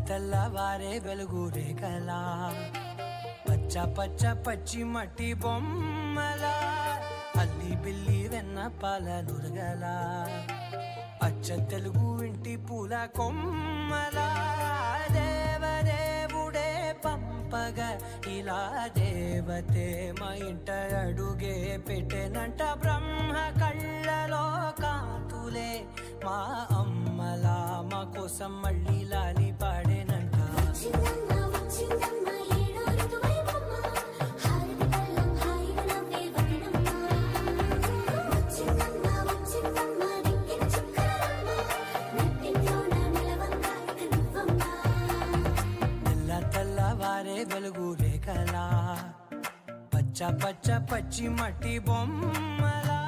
తెల్లవారే వెలుగు రేఖలా పచ్చ పచ్చ పచ్చి మట్టి బొమ్మలా అల్లి బిల్లి వెన్న పాల నురగలా అచ్చ తెలుగు ఇంటి పూల కొమ్మలా దేవదేవుడే పంపగ ఇలా దేవతే మా ఇంట అడుగే పెట్టెనంట బ్రహ్మ కళ్ళలో కాతులే మా అమ్మలా మా కోసం మళ్ళీ లాలి పాడేనంట తెల్లవారే వెలుగు రేఖలా పచ్చ పచ్చ పచ్చి మట్టి బొమ్మలా